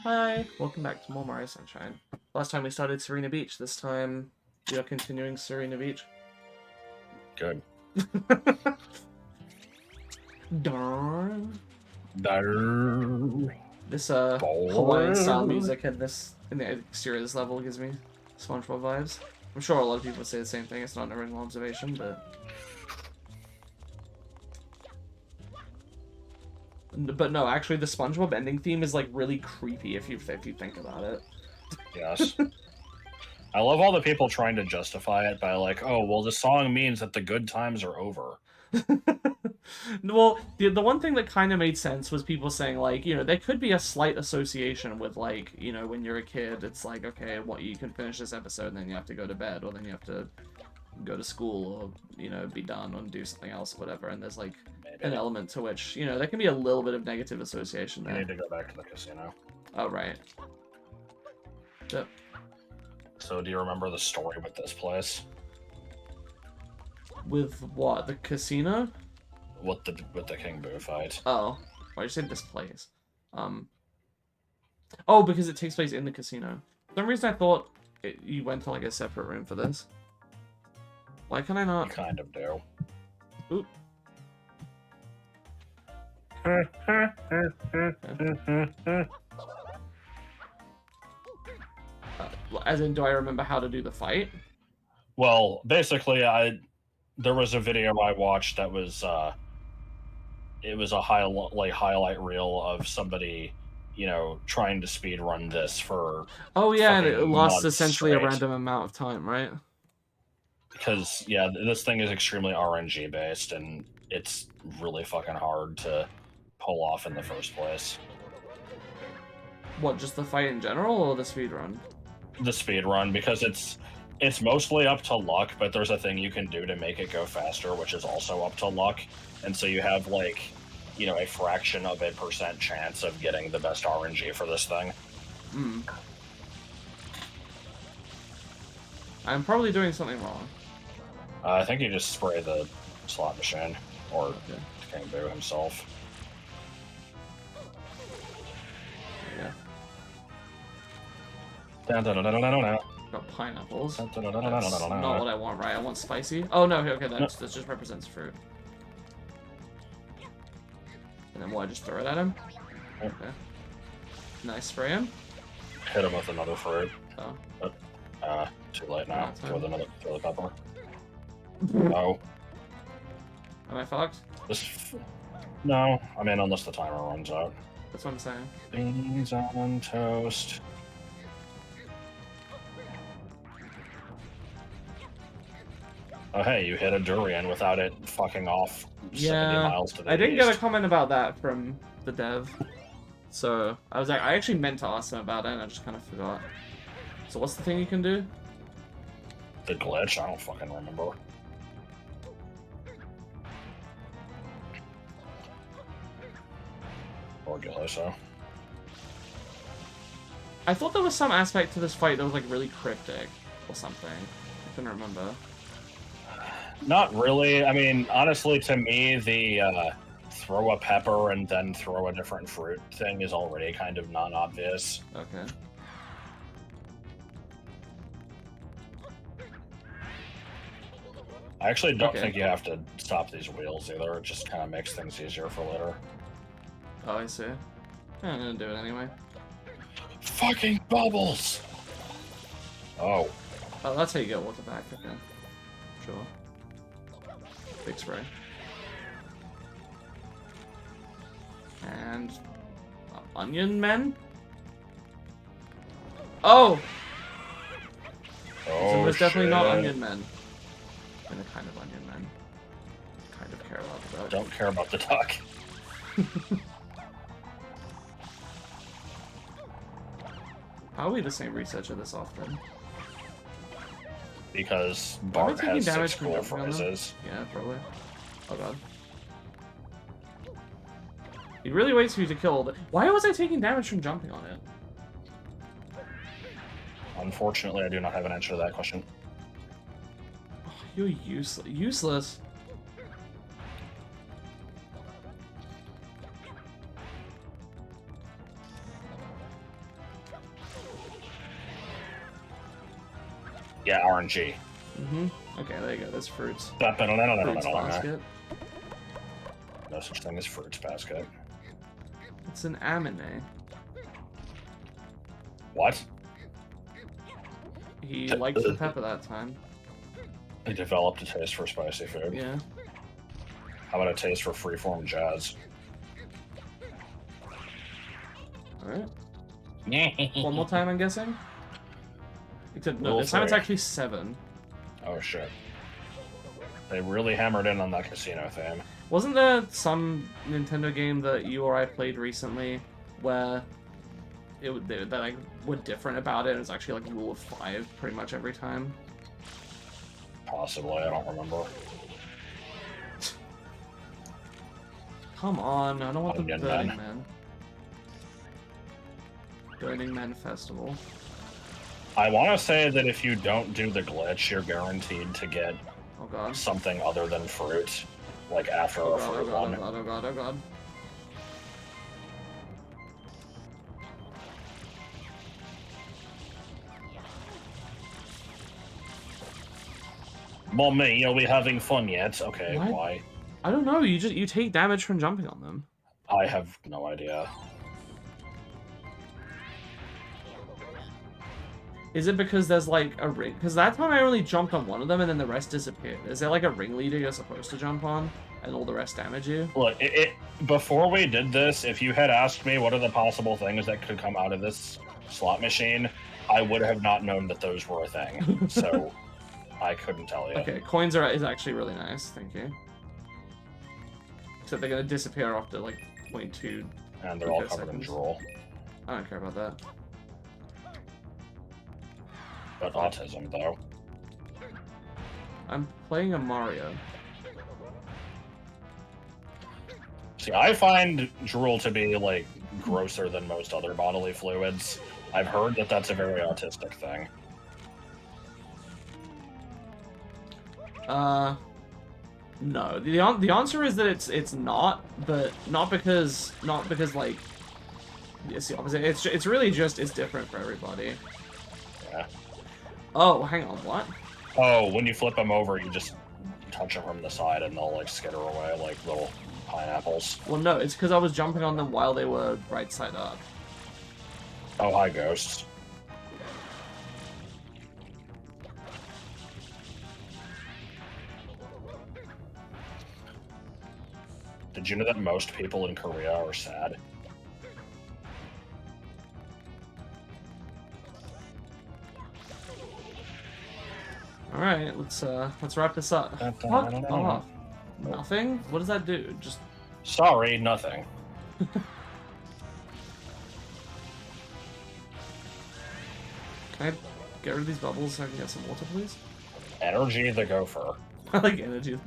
Hi, welcome back to more Mario Sunshine. Last time we started Serena Beach, this time we are continuing Serena Beach. Good. Darn. Darn. This Hawaiian style music in the exterior of this level gives me SpongeBob vibes. I'm sure a lot of people say the same thing, it's not an original observation, but no, actually the SpongeBob ending theme is like really creepy if you think about it. Yes. I love all the people trying to justify it by like, oh, well, the song means that the good times are over. Well, the one thing that kind of made sense was people saying, like, you know, there could be a slight association with, like, you know, when you're a kid, it's like, okay, what, you can finish this episode and then you have to go to bed, or then you have to go to school, or, you know, be done and do something else, or whatever, and there's, like, an element to which, you know, there can be a little bit of negative association there. You need to go back to the casino. Oh, right. Yep. So do you remember the story with this place? With what? The casino? With the King Boo fight. Oh. Why did you say this place? Oh, because it takes place in the casino. For some reason I thought you went to, like, a separate room for this. Why can I not? You kind of do. Oop. As in, do I remember how to do the fight? Well, basically, there was a video I watched that was it was a highlight reel of somebody, you know, trying to speed run this for. Oh yeah, and it lasts months essentially straight. a random amount of time, right? Because yeah, this thing is extremely RNG based, and it's really fucking hard to pull off in the first place. What, just the fight in general, or the speed run? The speed run, because it's mostly up to luck, but there's a thing you can do to make it go faster, which is also up to luck, and so you have, like, you know, a fraction of a % chance of getting the best RNG for this thing. I'm probably doing something wrong. I think you just spray the slot machine, or King Boo himself. Yeah. Got pineapples. That's not what I want, right? I want spicy. Oh no, okay, that just represents fruit. And then what? I just throw it at him. Okay. Nice, spray him. Hit him with another fruit. Oh. But, too late now. Throw the pepper. Oh. Am I fucked? No, I mean, unless the timer runs out. That's what I'm saying. Beans on toast. Oh hey, you hit a durian without it fucking off 70 miles to the I didn't east. get a comment about that from the dev. So, I was like, I actually meant to ask him about it, and I just kind of forgot. So what's the thing you can do? The glitch? I don't fucking remember. Orguloso. I thought there was some aspect to this fight that was, like, really cryptic or something. I couldn't remember. Not really. I mean, honestly, to me, the throw a pepper and then throw a different fruit thing is already kind of non-obvious. Okay. I actually don't think you have to stop these wheels either. It just kind of makes things easier for later. Oh, I see. I'm gonna do it anyway. Fucking bubbles! Oh. Oh, that's how you get water back, okay. Sure. Big spray. And... onion men? Oh! So it's definitely not onion men. And a kind of onion men. Kind of care about the duck. Don't care about the duck. How are we the same researcher this often? Because Bart has 6 cool phrases. Yeah, probably. Oh god. He really waits for you to kill. Why was I taking damage from jumping on it? Unfortunately, I do not have an answer to that question. Oh, you're useless. Yeah, RNG. Okay, there you go. There's fruits. No Fruits basket. such thing as fruits basket. It's an anime. What? He liked the pepper that time. He developed a taste for spicy food. Yeah. How about a taste for freeform jazz? Alright. One more time, I'm guessing? Except, no, this time it's actually 7. Oh, shit. They really hammered in on that casino theme. Wasn't there some Nintendo game that you or I played recently where they like, were different about it? It was actually like rule of 5 pretty much every time. Possibly, I don't remember. Come on, I don't want the Onion Burning Man. Man. Burning Man Festival. I want to say that if you don't do the glitch, you're guaranteed to get Oh god. something other than fruit, like after Oh the god, oh fruit god, one. oh god, oh god, oh god. Mommy, you'll be having fun yet? Okay, What? why? I don't know, you take damage from jumping on them. I have no idea. Is it because there's like a ring? Because that time I only jumped on one of them and then the rest disappeared. Is there like a ringleader you're supposed to jump on and all the rest damage you? Look, before we did this, if you had asked me what are the possible things that could come out of this slot machine, I would have not known that those were a thing. So I couldn't tell you. Okay, coins is actually really nice, thank you. Except they're gonna disappear after like 0.2. And they're all covered in drool. I don't care about that. But autism, though. I'm playing a Mario. See, I find drool to be, like, grosser than most other bodily fluids. I've heard that that's a very autistic thing. No. The answer is that it's not, but not because like it's the opposite. It's really just it's different for everybody. Yeah. Oh, hang on, what? Oh, when you flip them over, you just touch them from the side and they'll, like, skitter away like little pineapples. Well, no, it's because I was jumping on them while they were right side up. Oh, hi, ghosts. Did you know that most people in Korea are sad? Alright, let's wrap this up. Fuck off. Nothing? What does that do? Just... Sorry, nothing. Can I get rid of these bubbles so I can get some water, please? Energy the gopher. I like energy.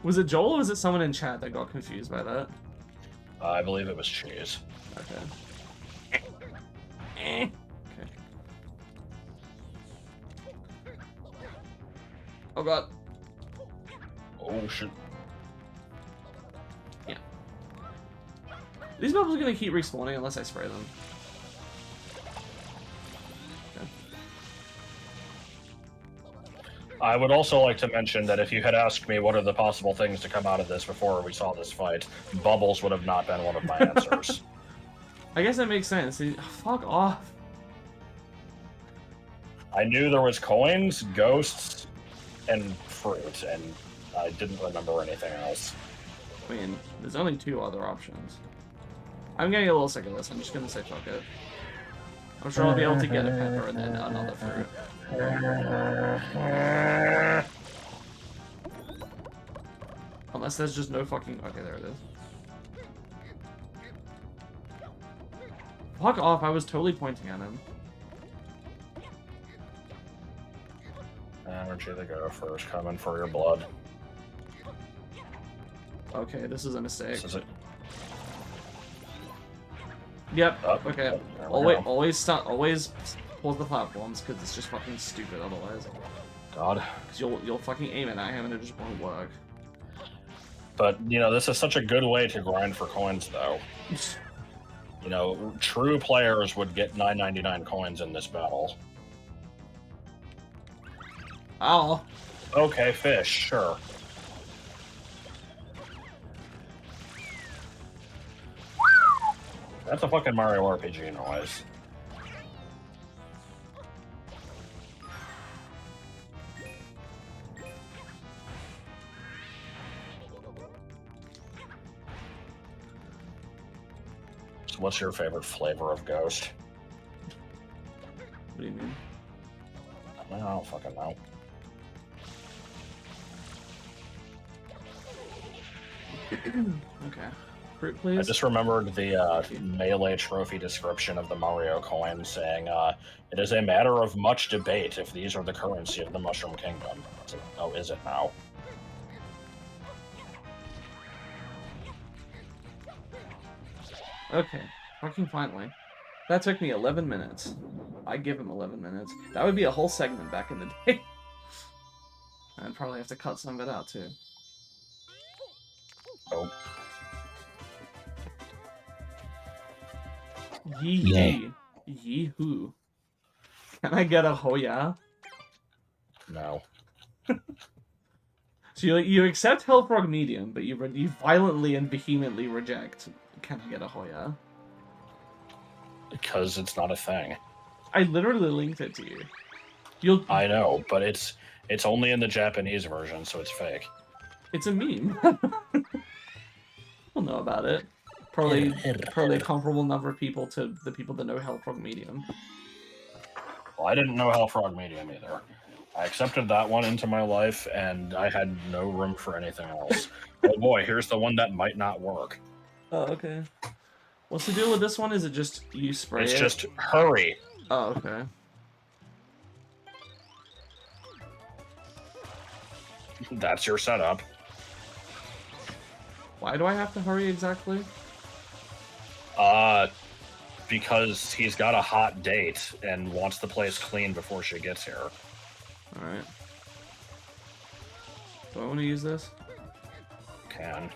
Was it Joel or was it someone in chat that got confused by that? I believe it was cheese. Okay. Okay. Oh god. Oh shit. Yeah. These bubbles are gonna keep respawning unless I spray them. Okay. I would also like to mention that if you had asked me what are the possible things to come out of this before we saw this fight, bubbles would have not been one of my answers. I guess that makes sense. Fuck off. I knew there was coins, ghosts, and fruit, and I didn't remember anything else. I mean, there's only 2 other options. I'm getting a little sick of this. I'm just gonna say fuck it. I'm sure I'll be able to get a pepper and then another fruit. Unless there's just no fucking... Okay, there it is. Fuck off, I was totally pointing at him. Energy the gophers coming for your blood. Okay, this is a mistake. This is it. Yep, Oh, okay. Always pause the platforms, because it's just fucking stupid otherwise. God. Because you'll fucking aim it at him and it just won't work. But, you know, this is such a good way to grind for coins, though. You know, true players would get 9.99 coins in this battle. Oh. Okay, fish, sure. That's a fucking Mario RPG noise. So what's your favorite flavor of Ghost? What do you mean? I don't fucking know. Okay. Fruit, please. I just remembered the Melee trophy description of the Mario coin saying, it is a matter of much debate if these are the currency of the Mushroom Kingdom. So, oh, is it now? Okay. Fucking finally. That took me 11 minutes. I give him 11 minutes. That would be a whole segment back in the day. I'd probably have to cut some of it out, too. Oh. Yee. Yee-hoo. Can I get a Hoya? No. So you accept Hellfrog Medium, but you violently and vehemently reject Can I get a Hoya? Because it's not a thing. I literally linked it to you. I know, but it's only in the Japanese version, so it's fake. It's a meme. We'll know about it. Probably a comparable number of people to the people that know Hellfrog Medium. Well, I didn't know Hellfrog Medium either. I accepted that one into my life, and I had no room for anything else. Oh boy, here's the one that might not work. Oh, okay. What's the deal with this one? Is it just you spray it? It's just hurry. Oh, okay. That's your setup. Why do I have to hurry exactly? Because he's got a hot date and wants the place clean before she gets here. Alright. Do I want to use this? Can.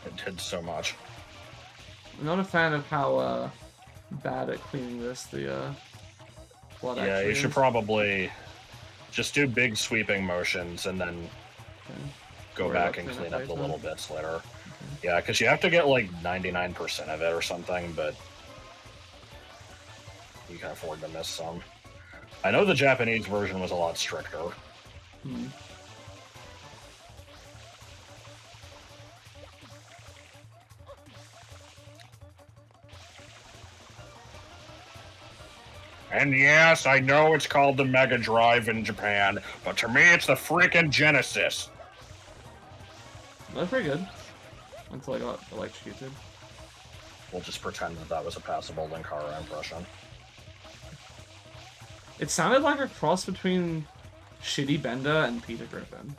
It did so much. I'm not a fan of how bad at cleaning this the blood Yeah, you should probably just do big sweeping motions and then go back and clean up the little bits later. Okay. Yeah, because you have to get like 99% of it or something, but you can afford to miss some. I know the Japanese version was a lot stricter. Hmm. And yes, I know it's called the Mega Drive in Japan, but to me it's the freaking Genesis. That's pretty good. Until I got electrocuted. We'll just pretend that that was a passable Linkara impression. It sounded like a cross between Shitty Bender and Peter Griffin.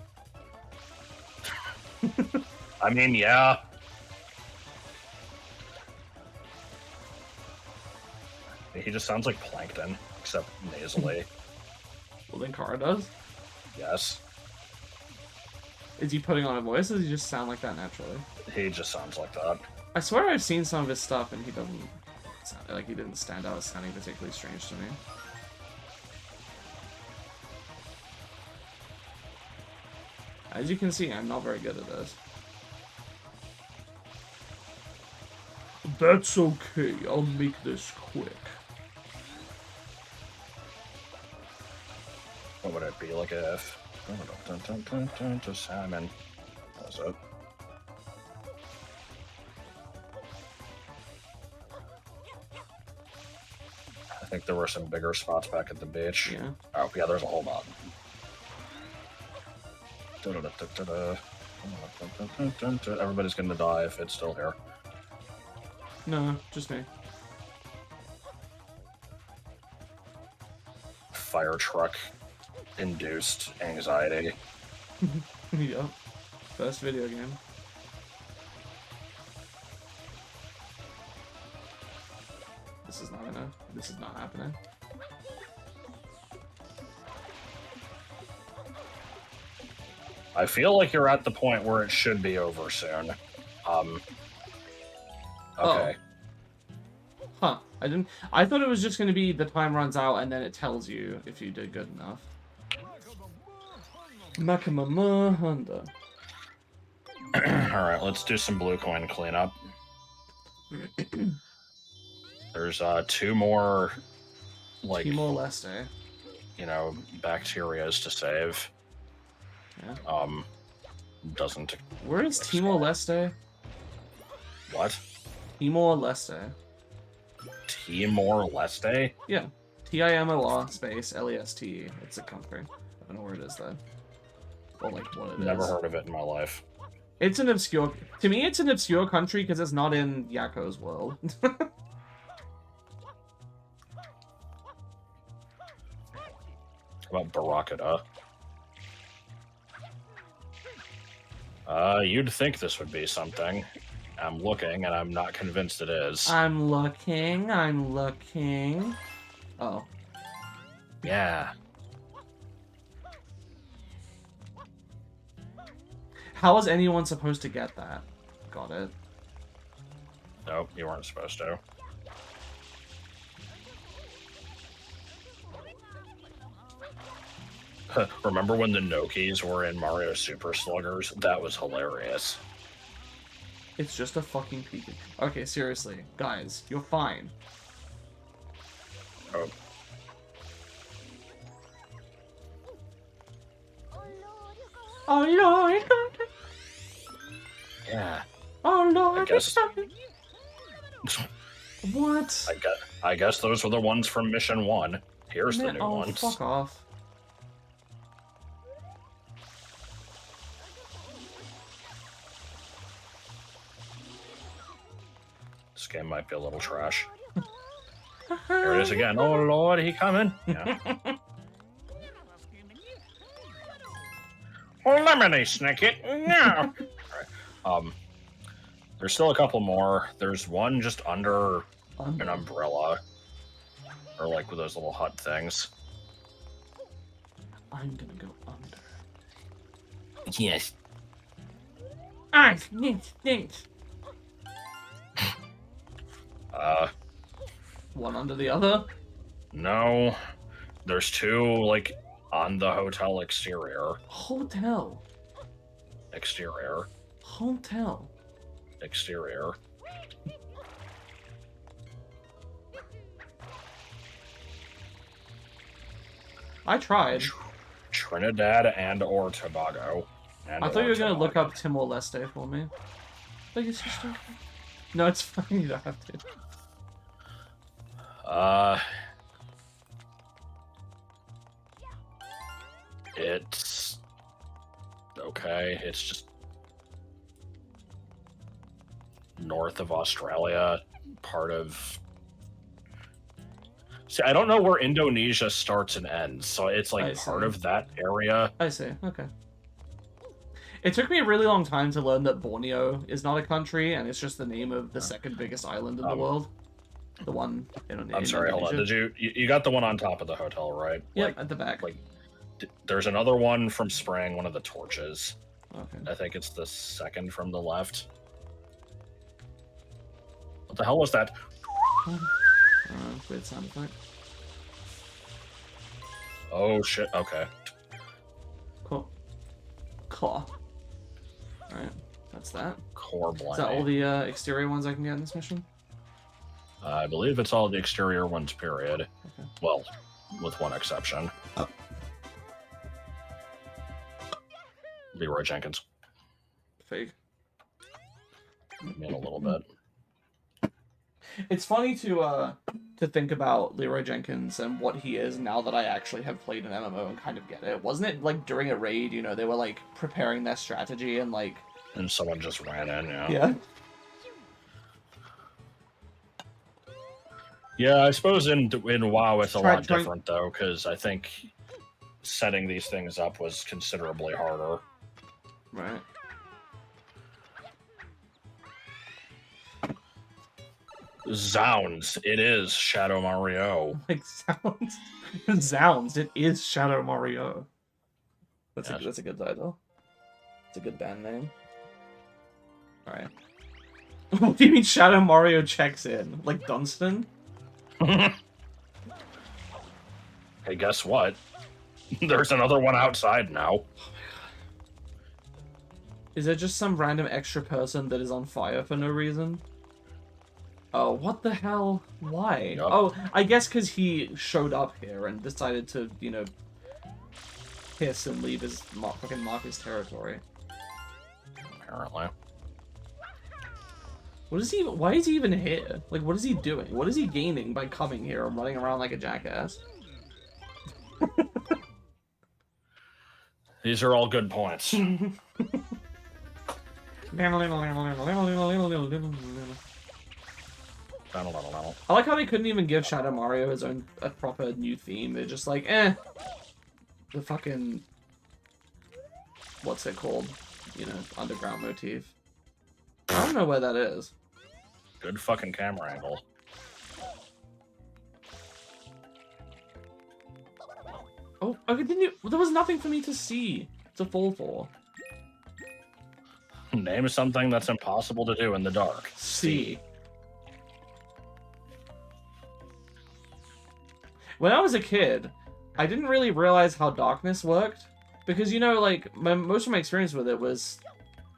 I mean, yeah. He just sounds like Plankton, except nasally. Well, Linkara does? Yes. Is he putting on a voice, or does he just sound like that naturally? He just sounds like that. I swear I've seen some of his stuff, and he doesn't sound like he didn't stand out as sounding particularly strange to me. As you can see, I'm not very good at this. That's okay, I'll make this quick. What would it be like if... Salmon. That's it. I think there were some bigger spots back at the beach. Yeah. Oh, yeah, there's a whole lot. Everybody's gonna die if it's still here. No, just me. Fire truck induced anxiety. Yep. Best video game. This is not enough. This is not happening. I feel like you're at the point where it should be over soon. Okay. Huh. I thought it was just gonna be the time runs out and then it tells you if you did good enough. Makamama Honda. Alright, let's do some blue coin cleanup. There's 2 more, like, Timor-Leste. you know, bacterias to save. Yeah. Doesn't. Where is Timor-Leste? What? Timor-Leste. Timor-Leste? Yeah. Timor space Leste. It's a country. I don't know where it is though. Or like what it is. Never heard of it in my life. It's an obscure. To me, it's an obscure country because it's not in Yakko's world. About Barakada. You'd think this would be something. I'm looking, and I'm not convinced it is. I'm looking. Oh. Yeah. How is anyone supposed to get that? Got it. Nope, you weren't supposed to. Remember when the Nokis were in Mario Super Sluggers? That was hilarious. It's just a fucking Pikachu. Okay, seriously. Guys, you're fine. Oh. Oh, Lord. Yeah. Oh, Lord. I guess. What? I guess those were the ones from Mission 1. Here's the new ones. Fuck off. This game might be a little trash. There it is again. Oh Lord, he coming. Yeah. Lemony Snicket. No. Right. There's still a couple more. There's one just under an umbrella. Or like with those little hut things. I'm gonna go under. Yes. Ah, stinks. One under the other? No. There's 2, like, on the hotel exterior. Hotel. Exterior. Hotel. Exterior. I tried. Trinidad and or Tobago. I thought you were going to look up Timor-Leste for me. Like, it's just okay. No, it's fine. You don't have to. It's okay. It's just north of Australia, part of. See, I don't know where Indonesia starts and ends, so it's like part of that area. I see. Okay. It took me a really long time to learn that Borneo is not a country, and it's just the name of the second biggest island in the world. The one in I'm sorry, hold on. Did you got the one on top of the hotel, right? Yeah, like, at the back. Like, there's another one from Spring, one of the torches. Okay. I think it's the second from the left. What the hell was that? Weird sound effect. Oh shit, okay. Cool. Claw. Alright, that's that. Core blind. Is that all the exterior ones I can get in this mission? I believe it's all the exterior ones, period. Okay. Well, with one exception. Leroy Jenkins. Fake. I mean, a little bit. It's funny to think about Leroy Jenkins and what he is now that I actually have played an MMO and kind of get it. Wasn't it like during a raid, you know, they were like preparing their strategy and like... And someone just ran in, yeah. Yeah. Yeah, I suppose in WoW it's a lot different though, because I think setting these things up was considerably harder. Right. Zounds, it is Shadow Mario. Like Zounds. Zounds, it is Shadow Mario. That's a good title. It's a good band name. Alright. What do you mean Shadow Mario checks in? Like Dunstan? Hey, guess what? There's another one outside now. Is there just some random extra person that is on fire for no reason? Oh, what the hell? Why? Yep. Oh, I guess because he showed up here and decided to, you know, piss and leave his fucking mark his territory. Apparently. What is he? Why is he even here? Like, what is he doing? What is he gaining by coming here and running around like a jackass? These are all good points. I like how they couldn't even give Shadow Mario his own a proper new theme. They're just like, the fucking what's it called? You know, underground motif. I don't know where that is. Good fucking camera angle. Oh, okay, didn't you? There was nothing for me to see to fall for. Name something that's impossible to do in the dark. See. When I was a kid, I didn't really realize how darkness worked. Because, you know, like, most of my experience with it was,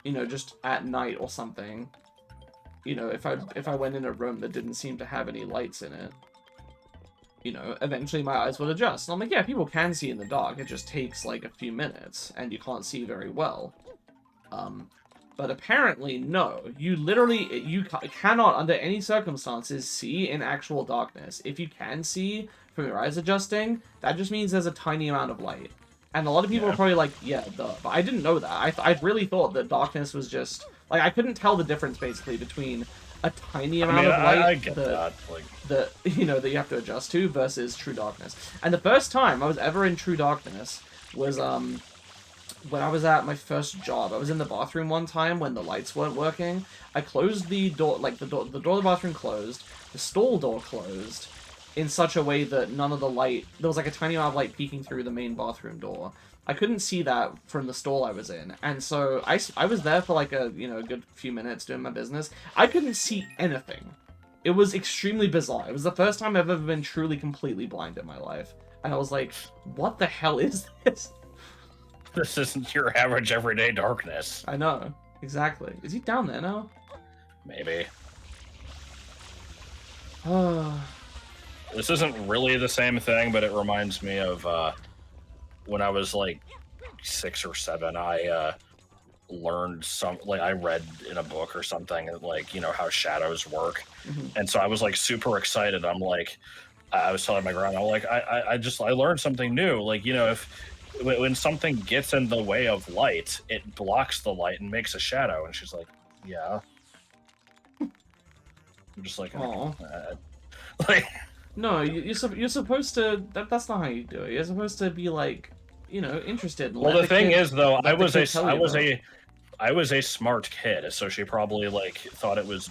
you know, just at night or something. You know, if I went in a room that didn't seem to have any lights in it, you know, eventually my eyes would adjust. And I'm like, yeah, people can see in the dark. It just takes, like, a few minutes, and you can't see very well. But apparently, no. You literally, you cannot, under any circumstances, see in actual darkness. If you can see from your eyes adjusting, that just means there's a tiny amount of light. And a lot of people are probably like, yeah, duh. But I didn't know that. I really thought that darkness was just... Like, I couldn't tell the difference, basically, between a tiny amount of light I get that. Like... that, you know, that you have to adjust to versus true darkness. And the first time I was ever in true darkness was, when I was at my first job. I was in the bathroom one time when the lights weren't working. I closed the door, like, the door of the bathroom closed, the stall door closed, in such a way that none of the light... There was, like, a tiny amount of light peeking through the main bathroom door. I couldn't see that from the stall I was in. And so I was there for, like, a, you know, a good few minutes doing my business. I couldn't see anything. It was extremely bizarre. It was the first time I've ever been truly completely blind in my life. And I was like, what the hell is this? This isn't your average everyday darkness. I know. Exactly. Is he down there now? Maybe. Oh... This isn't really the same thing, but it reminds me of when I was like 6 or 7. I learned I read in a book or something, like, you know, how shadows work, and so I was like super excited. I'm like, I was telling my grandma, I learned something new. Like, you know, when something gets in the way of light, it blocks the light and makes a shadow. And she's like, yeah. I'm just like, like. No, you're supposed to... That's not how you do it. You're supposed to be, like, you know, interested. Well, the thing is, though, I was a smart kid, so she probably, like, thought it was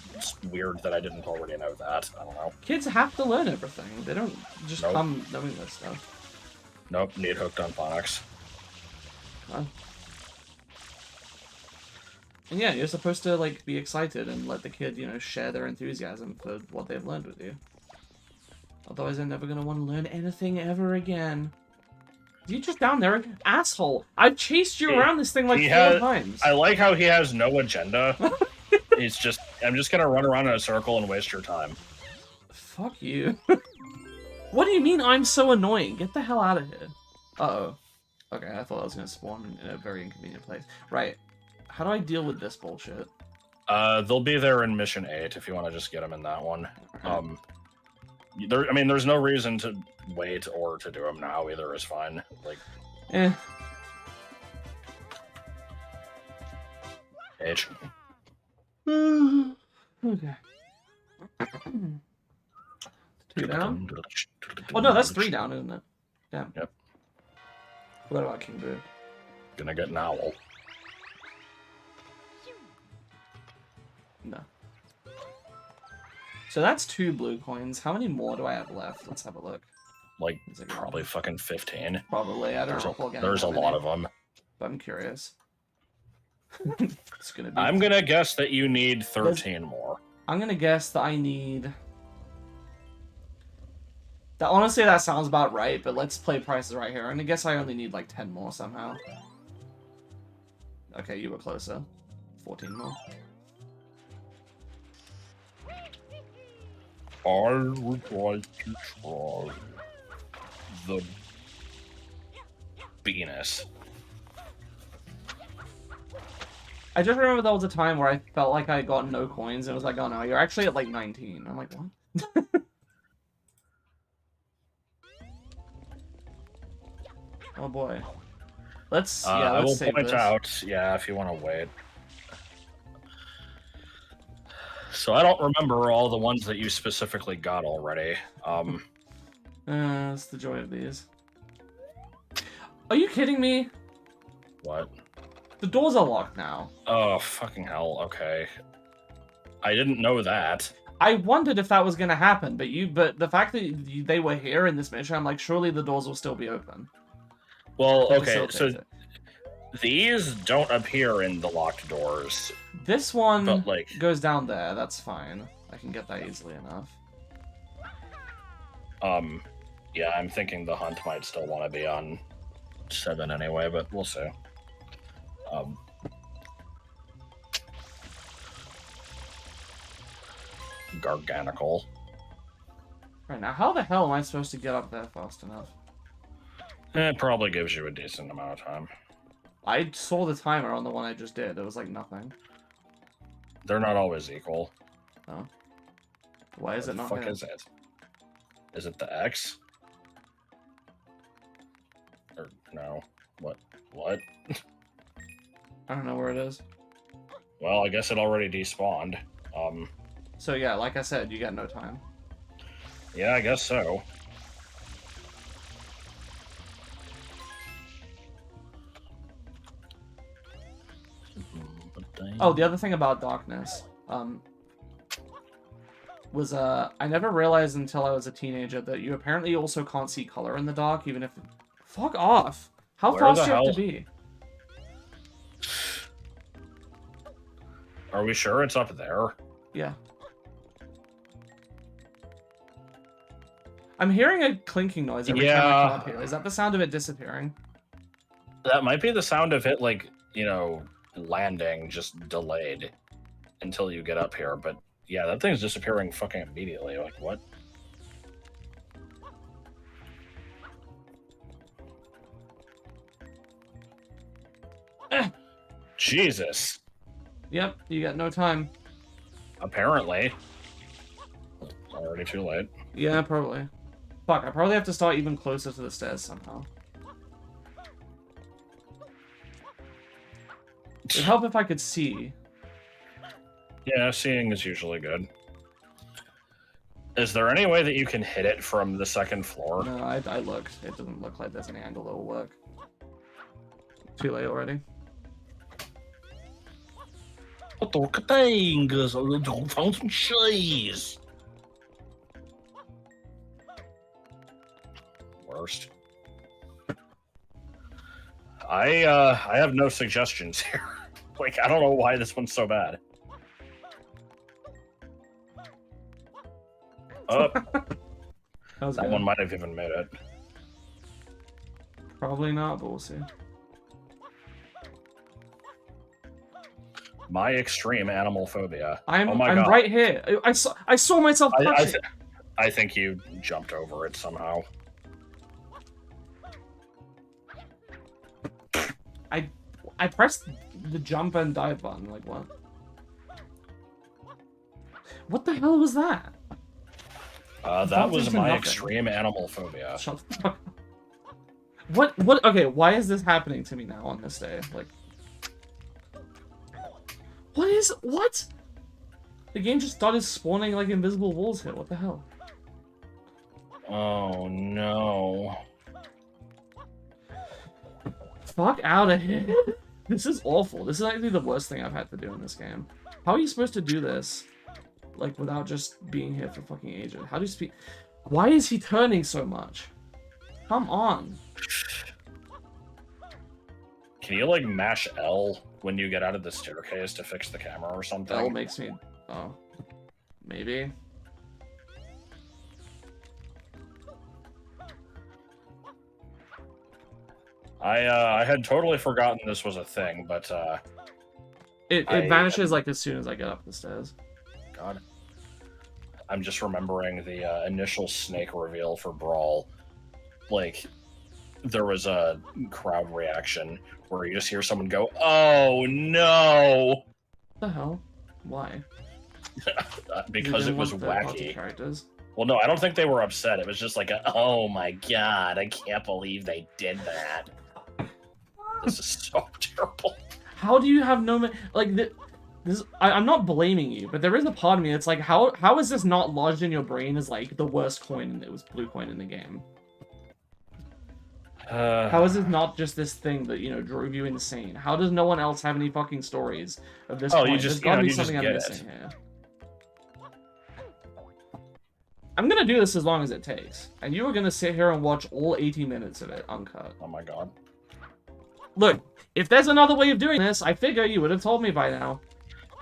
weird that I didn't already know that. I don't know. Kids have to learn everything. They don't just come knowing this stuff. Nope, need hooked on phonics. Huh. And yeah, you're supposed to, like, be excited and let the kid, you know, share their enthusiasm for what they've learned with you. Otherwise, they're never gonna want to learn anything ever again. You just down there, asshole! I've chased you around this thing like 4 times. I like how he has no agenda. He's just, I'm just gonna run around in a circle and waste your time. Fuck you. What do you mean I'm so annoying? Get the hell out of here. Uh-oh. Okay, I thought I was gonna spawn in a very inconvenient place. Right. How do I deal with this bullshit? They'll be there in Mission 8 if you want to just get them in that one. Okay. There's no reason to wait or to do them now. Either is fine. Like, H. Okay. 2 down? Oh no, that's 3 down, isn't it? Damn. Yep. What about King Boo? Gonna get an owl. No. So that's 2 blue coins. How many more do I have left? Let's have a look. Like, probably fucking 15. Probably. I don't know. There's a lot of them. But I'm curious. It's gonna be. I'm gonna guess that you need 13 more. I'm gonna guess that I need. That honestly, that sounds about right. But let's play prices right here. I'm gonna guess I only need like 10 more somehow. Okay, you were closer. 14 more. I would like to try the Venus. I just remember there was a time where I felt like I got no coins. And it was like, oh no, you're actually at like 19. I'm like, what? Oh boy. Let's I will save point this. out, yeah, if you want to wait. So I don't remember all the ones that you specifically got already. That's the joy of these. Are you kidding me? What? The doors are locked now. Oh, fucking hell, okay. I didn't know that. I wondered if that was going to happen, but the fact that they were here in this mission, I'm like, surely the doors will still be open. Well, okay, so these don't appear in the locked doors. This one but, like, goes down there. That's fine. I can get that easily enough. Yeah, I'm thinking the hunt might still want to be on 7 anyway, but we'll see. Garganical. Right, now how the hell am I supposed to get up there fast enough? It probably gives you a decent amount of time. I saw the timer on the one I just did. It was like nothing. They're not always equal. Oh. Why is it not? What the fuck is it? Is it the X? Or no? What? What? I don't know where it is. Well, I guess it already despawned. So yeah, like I said, you got no time. Yeah, I guess so. Oh, the other thing about darkness, was I never realized until I was a teenager that you apparently also can't see color in the dark, even if. Fuck off! How fast do you have to be? Are we sure it's up there? Yeah. I'm hearing a clinking noise every time I come up here. Is that the sound of it disappearing? That might be the sound of it, like, you know, landing, just delayed until you get up here. But yeah, that thing's disappearing fucking immediately. Like, what? Jesus. Yep, you got no time. Apparently. Already too late. Yeah, probably. Fuck, I probably have to start even closer to the stairs somehow. It'd help if I could see. Yeah, seeing is usually good. Is there any way that you can hit it from the second floor? No, I looked. It doesn't look like there's any angle that will work. Too late already. Worst. I have no suggestions here. Like, I don't know why this one's so bad. Oh, that one might have even made it. Probably not, but we'll see. My extreme animal phobia. I'm God. right here. I saw myself touch it. I think you jumped over it somehow. I pressed the jump and dive button. Like what? What the hell was that? That was my extreme animal phobia. Shut the fuck up. What? Okay, why is this happening to me now on this day? Like, what? The game just started spawning like invisible walls here. What the hell? Oh no. Fuck out of here. This is awful. This is actually the worst thing I've had to do in this game. How are you supposed to do this? Like, without just being here for fucking ages? How do you speak? Why is he turning so much? Come on. Can you, like, mash L when you get out of the staircase to fix the camera or something? L makes me... Oh. Maybe? I had totally forgotten this was a thing, but, It vanishes, like, as soon as I get up the stairs. God. I'm just remembering the initial snake reveal for Brawl. Like, there was a crowd reaction where you just hear someone go, "Oh no!" What the hell? Why? Because it was wacky. Characters. Well, no, I don't think they were upset. It was just like, "Oh my god, I can't believe they did that." This is so terrible. How do you have no... Like, this... I'm not blaming you, but there is a part of me that's like, how is this not lodged in your brain as, like, the worst coin? It was blue coin in the game. How is it not just this thing that, you know, drove you insane? How does no one else have any fucking stories of this point? There's gotta be something I'm missing here. I'm gonna do this as long as it takes. And you are gonna sit here and watch all 80 minutes of it uncut. Oh my god. Look, if there's another way of doing this, I figure you would have told me by now.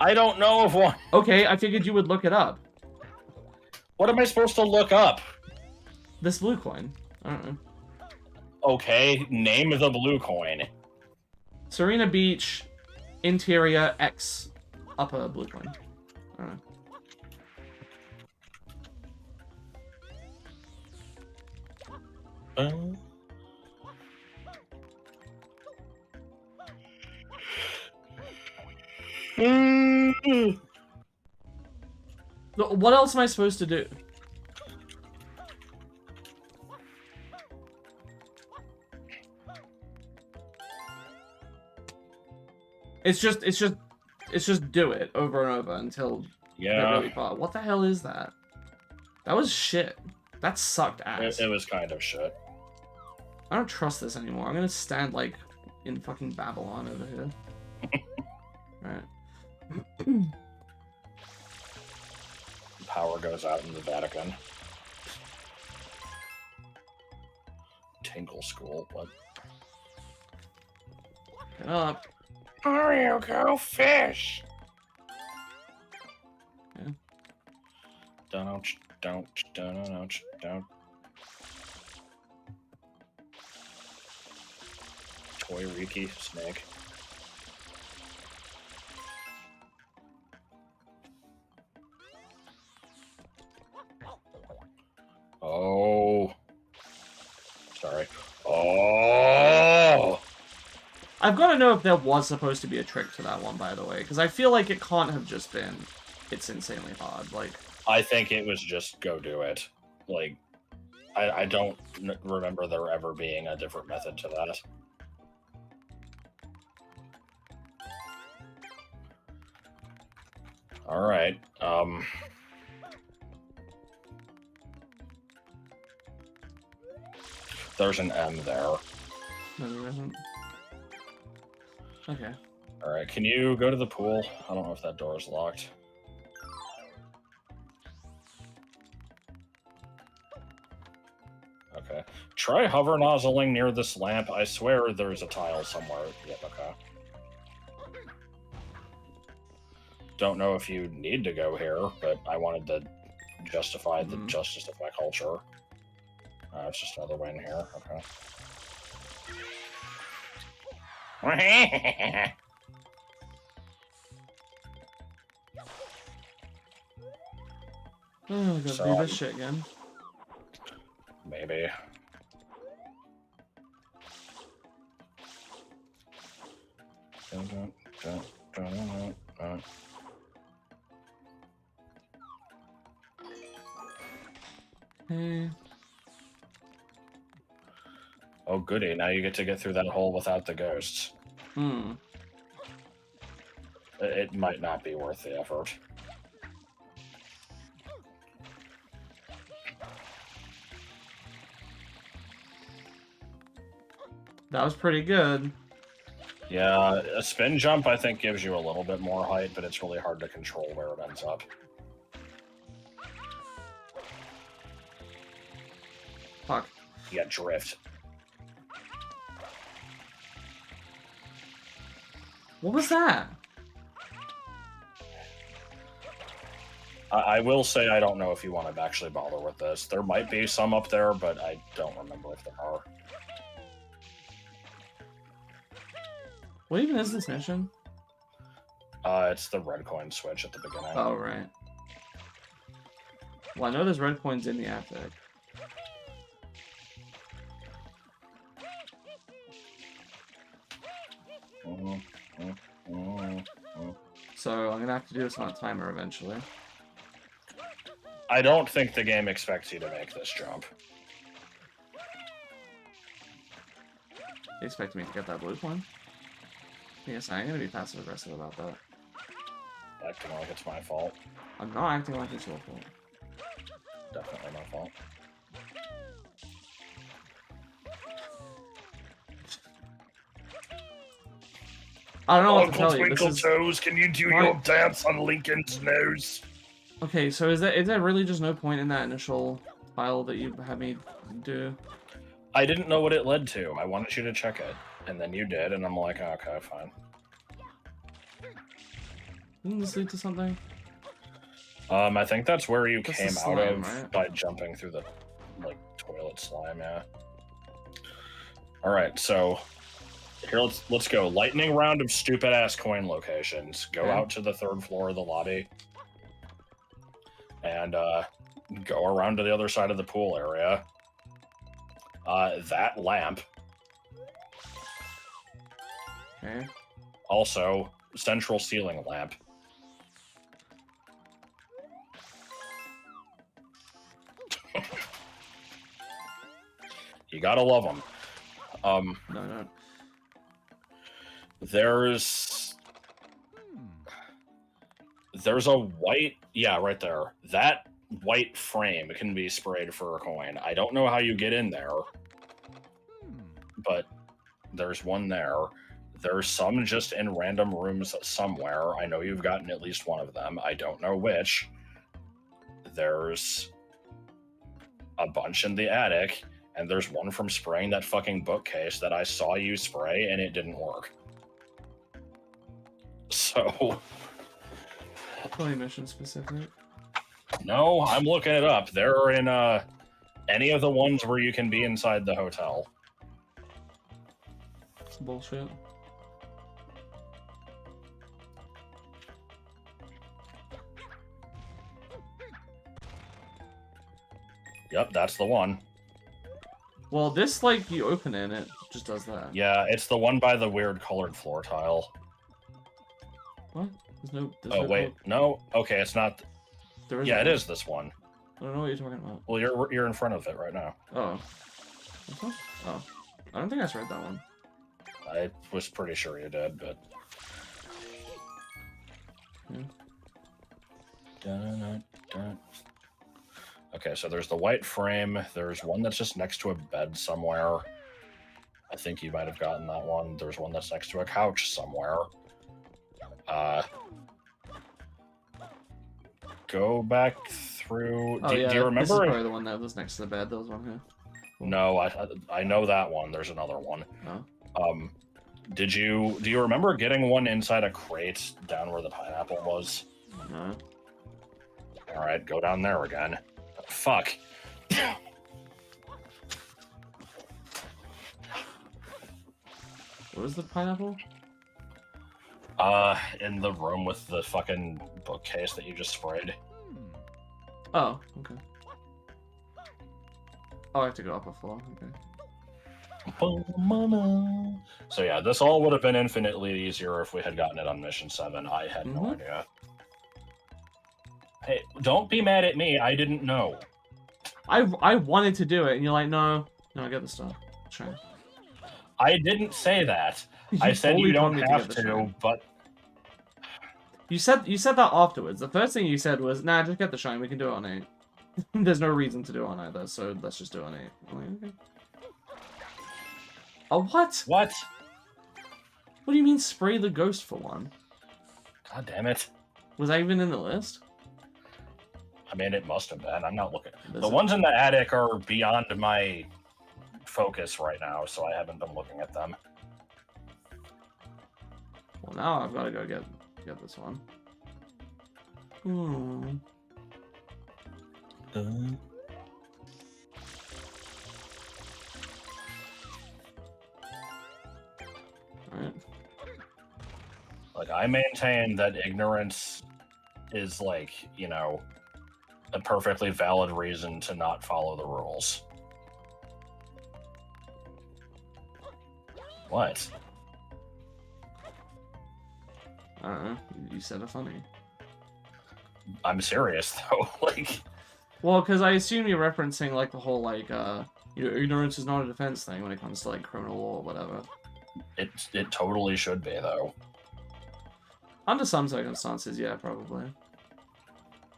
I don't know of one. Okay, I figured you would look it up. What am I supposed to look up? This blue coin. I don't know. Okay, name the blue coin. Serena Beach, interior X, upper blue coin. I don't know. What else am I supposed to do? It's just do it over and over until they're really far. What the hell is that? That was shit. That sucked ass. It was kind of shit. I don't trust this anymore. I'm gonna stand like in fucking Babylon over here. Alright. Power goes out in the Vatican. Tinkle School, what? Get up. Mario, go fish! Yeah. Don't. Toy Riki snake. Oh. Sorry. Oh! I've got to know if there was supposed to be a trick to that one, by the way, because I feel like it can't have just been, it's insanely hard, like... I think it was just go do it. Like, I don't remember there ever being a different method to that. Alright, there's an M there. No, there isn't. Okay. Alright, can you go to the pool? I don't know if that door is locked. Okay. Try hover nozzling near this lamp. I swear there's a tile somewhere. Yep, okay. Don't know if you need to go here, but I wanted to justify the justice of my culture. It's just another way in here. Okay. Oh, gotta do this shit again. Maybe. Hey. Oh, goody. Now you get to get through that hole without the ghosts. It might not be worth the effort. That was pretty good. Yeah, a spin jump, I think, gives you a little bit more height, but it's really hard to control where it ends up. Fuck. You got drift. What was that? I will say I don't know if you want to actually bother with this. There might be some up there, but I don't remember if there are. What even is this mission? It's the red coin switch at the beginning. Oh, right. Well, I know there's red coins in the attic. So I'm gonna have to do this on a timer eventually. I don't think the game expects you to make this jump. They expect me to get that blue coin. Yes, I'm gonna be passive aggressive about that. Acting like it's my fault. I'm not acting like it's your fault. Definitely my fault. I don't know what to Uncle tell you. This Twinkle is... Toes, can you do your dance on Lincoln's nose? Okay, so is there really just no point in that initial file that you had me do? I didn't know what it led to. I wanted you to check it, and then you did, and I'm like, oh, okay, fine. Didn't this lead to something? I think that's where you That's came the slime, out of right? by jumping through the, like, toilet slime, yeah. Alright, so here let's go. Lightning round of stupid ass coin locations. Go Okay. out to the 3rd floor of the lobby. And go around to the other side of the pool area. That lamp. Okay. Also, central ceiling lamp. You gotta love them. No. There's a white, yeah, right there. That white frame can be sprayed for a coin. I don't know how you get in there, but there's one there. There's some just in random rooms somewhere. I know you've gotten at least one of them. I don't know which. There's a bunch in the attic, and there's one from spraying that fucking bookcase that I saw you spray, and it didn't work. So... Probably mission specific. No, I'm looking it up. They're in any of the ones where you can be inside the hotel. It's bullshit. Yep, that's the one. Well, this, like, you open it and it just does that. Yeah, it's the one by the weird colored floor tile. What? There's Oh, no wait. No? Okay, it's not... There Yeah, it is this one. I don't know what you're talking about. Well, you're in front of it right now. Oh. This one? Oh. I don't think I just read that one. I was pretty sure you did, but... Yeah. Dun, dun. Okay, so there's the white frame. There's one that's just next to a bed somewhere. I think you might have gotten that one. There's one that's next to a couch somewhere. Go back through... Oh, do yeah, you remember? this is probably the one that was next to the bed. There was one here. Cool. No, I know that one. There's another one. Oh. Do you remember getting one inside a crate down where the pineapple was? No. All right, go down there again. Fuck. What was the pineapple? In the room with the fucking bookcase that you just sprayed. Oh, okay. Oh, I have to go up a floor. Okay. So yeah, this all would have been infinitely easier if we had gotten it on Mission 7. I had no idea. Hey, don't be mad at me. I didn't know. I wanted to do it, and you're like, no, I get the stuff. Sure. I didn't say that. I said totally you don't told me to have get the to, shrine. but You said that afterwards. The first thing you said was, nah, just get the shine. We can do it on 8. There's no reason to do it on either, so let's just do it on 8. I'm like, okay. Oh, what? What? What do you mean spray the ghost for one? God damn it. Was that even in the list? I mean, it must have been. I'm not looking. There's The a- ones in the attic are beyond my focus right now, so I haven't been looking at them. Well, now I've got to go get this one. Alright. Like, I maintain that ignorance is, like, you know, a perfectly valid reason to not follow the rules. What? I don't know. You said it funny. I'm serious, though. Like... Well, because I assume you're referencing, like, the whole, like, ignorance is not a defense thing when it comes to, like, criminal law or whatever. It totally should be, though. Under some circumstances, yeah, probably.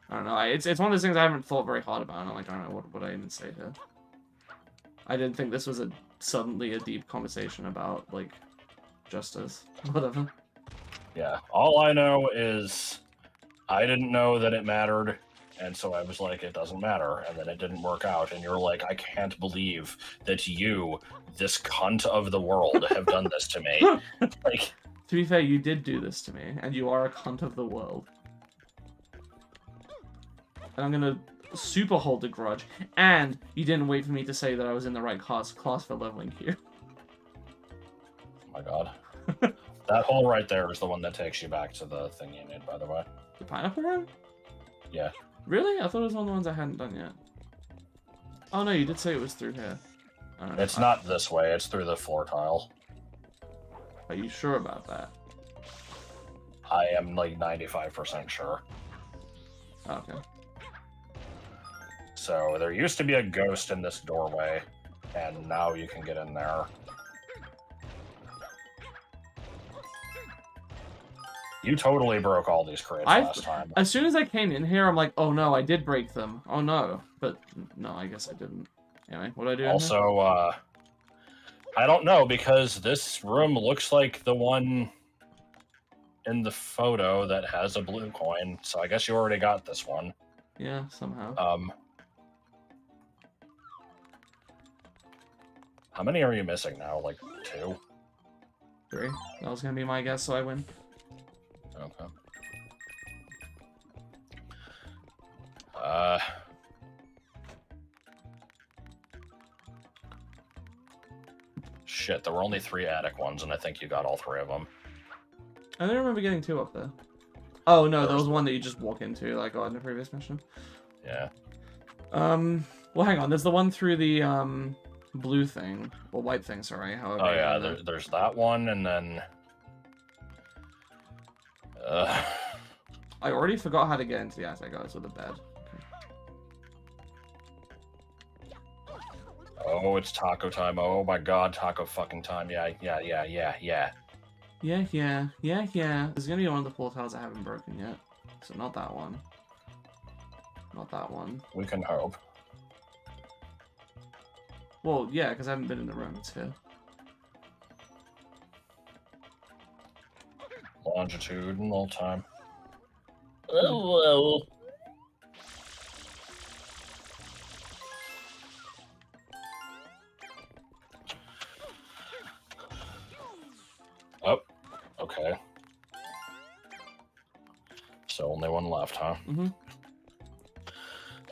I don't know. It's one of those things I haven't thought very hard about. I'm like, I don't know what I even say here. I didn't think this was suddenly a deep conversation about, like, justice. Whatever. Yeah. All I know is I didn't know that it mattered, and so I was like, it doesn't matter, and then it didn't work out, and you're like, I can't believe that you, this cunt of the world, have done this to me. Like... To be fair, you did do this to me, and you are a cunt of the world. And I'm gonna super hold the grudge. And you didn't wait for me to say that I was in the right class for leveling here. Oh my god. That hole right there is the one that takes you back to the thing you need, by the way. The pineapple one? Yeah. Really? I thought it was one of the ones I hadn't done yet. Oh no, you did say it was through here. It's not this way, it's through the floor tile. Are you sure about that? I am like 95% sure. Okay. So there used to be a ghost in this doorway, and now you can get in there. You totally broke all these crates last time. As soon as I came in here, I'm like, oh no, I did break them. Oh no. But no, I guess I didn't. Anyway, what did I do? Also, I don't know, because this room looks like the one in the photo that has a blue coin, so I guess you already got this one. Yeah, somehow. How many are you missing now? Like 2? 3. That was gonna be my guess, so I win. Okay. Shit, there were only 3 attic ones, and I think you got all 3 of them. I don't remember getting 2 up there. Oh no, there was one that you just walk into, like I got in the previous mission. Yeah. Well, hang on. There's the one through the blue thing, or white thing. Sorry. However. Oh yeah, there's that one, and then. I already forgot how to get into the attic, guys, with a bed. Okay. Oh, it's taco time. Oh my god, taco fucking time. Yeah. Yeah. There's gonna be one of the floor tiles I haven't broken yet. So not that one. Not that one. We can hope. Well, yeah, because I haven't been in the room. It's here. Longitudinal time. Oh, well. Oh, okay. So only one left, huh? Mm-hmm.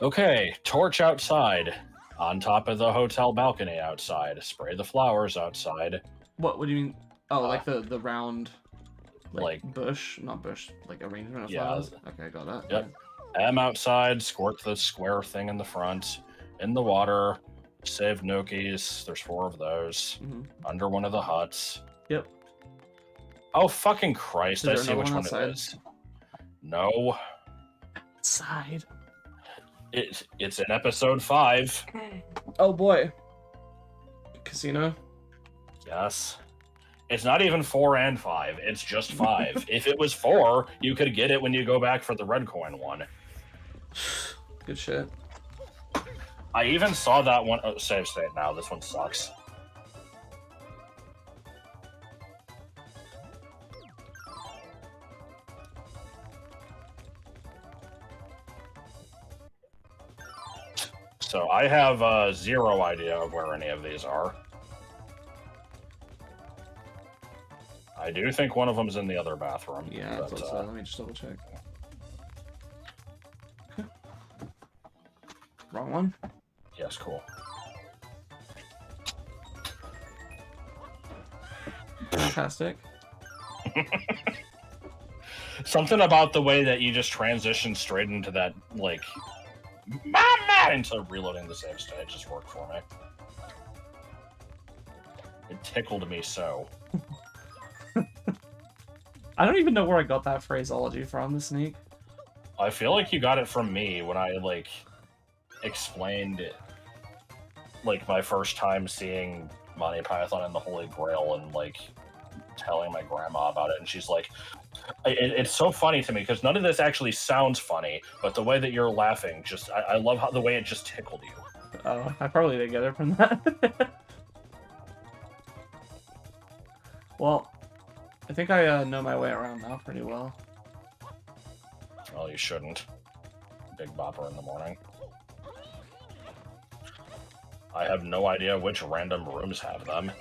Okay, torch outside. On top of the hotel balcony outside. Spray the flowers outside. What do you mean? Oh, like the round... Like bush? Not bush. Like arrangement of flowers? Okay, got that. Yep. M outside. Squirt the square thing in the front. In the water. Save Nokis. There's 4 of those. Mm-hmm. Under one of the huts. Yep. Oh, fucking Christ. I see which one outside? it is. No. Outside. It's in episode 5. Oh boy. Casino? Yes. It's not even 4 and 5. It's just 5. If it was 4, you could get it when you go back for the red coin one. Good shit. I even saw that one. Oh, save state now. This one sucks. So I have 0 idea of where any of these are. I do think one of them's in the other bathroom. Yeah, but, so let me just double check. Wrong one? Yes, cool. Fantastic. Something about the way that you just transition straight into that, like, mama, into reloading the same stage just worked for me. It tickled me so. I don't even know where I got that phraseology from, the sneak. I feel like you got it from me when I, like, explained it, like, my first time seeing Monty Python and the Holy Grail and, like, telling my grandma about it, and she's like, it's so funny to me because none of this actually sounds funny, but the way that you're laughing, just I love how the way it just tickled you. Oh, I probably didn't get it from that. Well, I think I know my way around now pretty well. Well, you shouldn't. Big bopper in the morning. I have no idea which random rooms have them.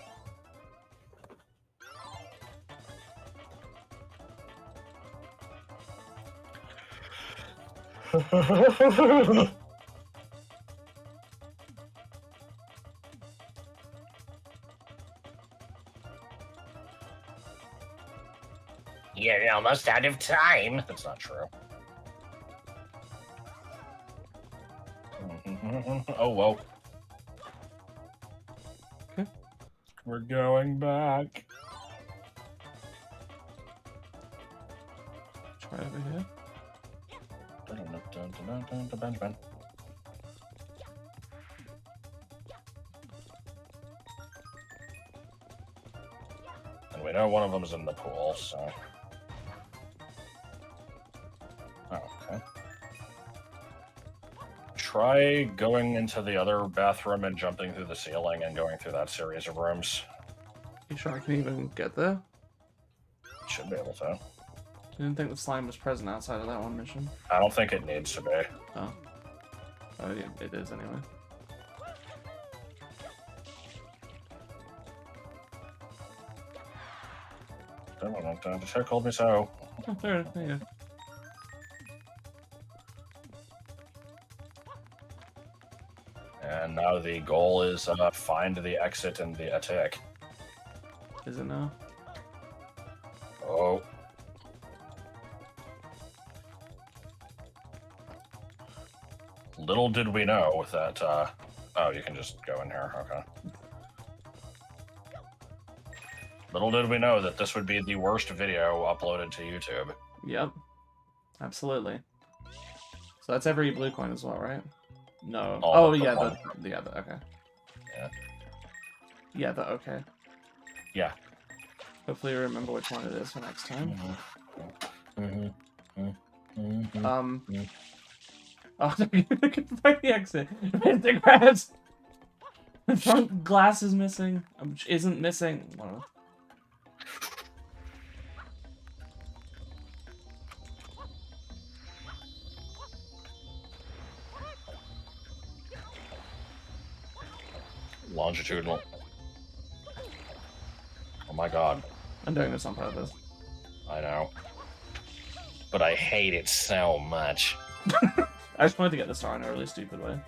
You're almost out of time. That's not true. Oh, whoa. Okay. We're going back. Try over here. And we know one of them is in the pool, so... Oh, okay. Try going into the other bathroom and jumping through the ceiling and going through that series of rooms. You sure I can even get there? Should be able to. Didn't think the slime was present outside of that one mission. I don't think it needs to be. Oh. Oh, yeah, it is anyway. The show called me so. Oh, there you go. And now the goal is find the exit in the attic. Is it now? Oh. Little did we know that, oh, you can just go in here, okay. Little did we know that this would be the worst video uploaded to YouTube. Yep. Absolutely. So that's every blue coin as well, right? No. All Oh, but yeah, one. okay. Yeah. Yeah, okay. Yeah. Hopefully you remember which one it is for next time. Oh, I couldn't find the exit. The grabs. The front glass is missing. Isn't missing. Whatever. Longitudinal. Oh my god. I'm doing this on purpose. I know. But I hate it so much. I just wanted to get the star in a really stupid way.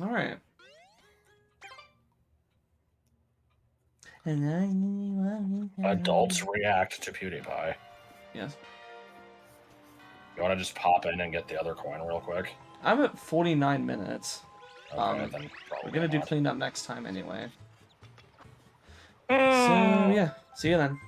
Alright. Adults react to PewDiePie. Yes. You want to just pop in and get the other coin real quick? I'm at 49 minutes. Okay, then We're gonna do cleanup next time anyway. So, yeah. See you then.